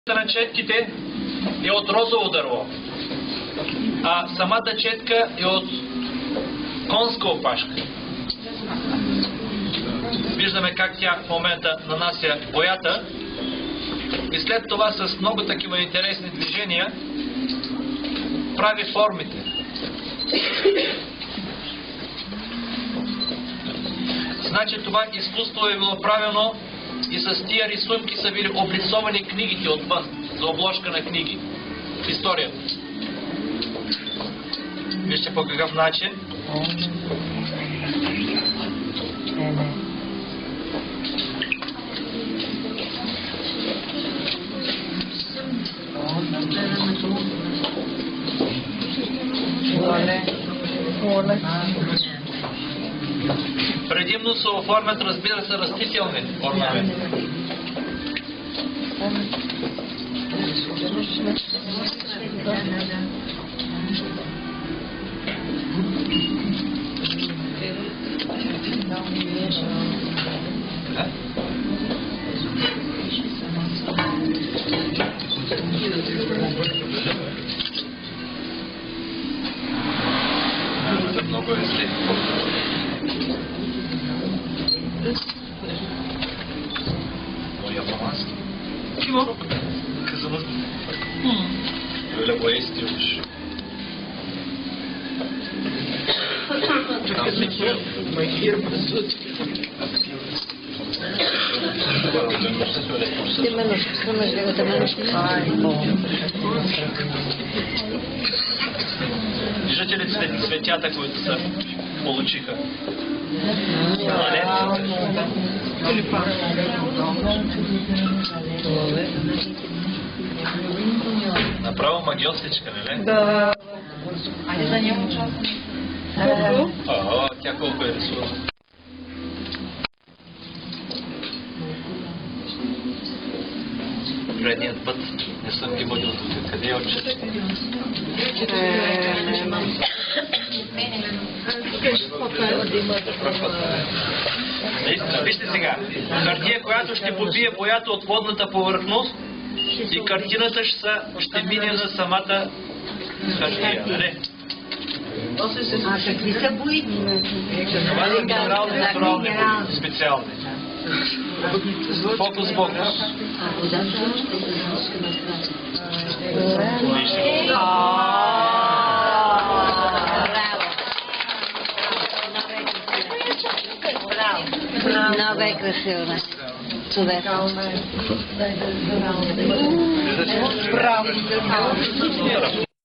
На четките е от розово дърво, а самата четка е от конска опашка. Виждаме как тя в момента нанася боята и след това с много такива интересни движения прави формите. Значи това изкуство е било правено и с тия рисунки са били облицовани книгите отвън, за обложка на книги в историята. Вижте по какъв начин. Предимно се оформят, разбира се, растителни орнаменти. Много е след. Моя мамаски. Чего? Казалось. Öyle boya istiyormuş. Виждате ли цветята, които се получиха? Направо магиостичка, не? Да. Али за него участвам? Ага, тя колко е рисувала. Предният път не съм ги водил тук. Къде е отчет? Вижте сега. Хартия, която ще побие боята от водната повърхност и картината ще мине на самата хартия. Нали? А какви са боите? Това са минерални, натурални бои. Специални. Фокус-фокус. Много е красиво. Чудесно. Браво.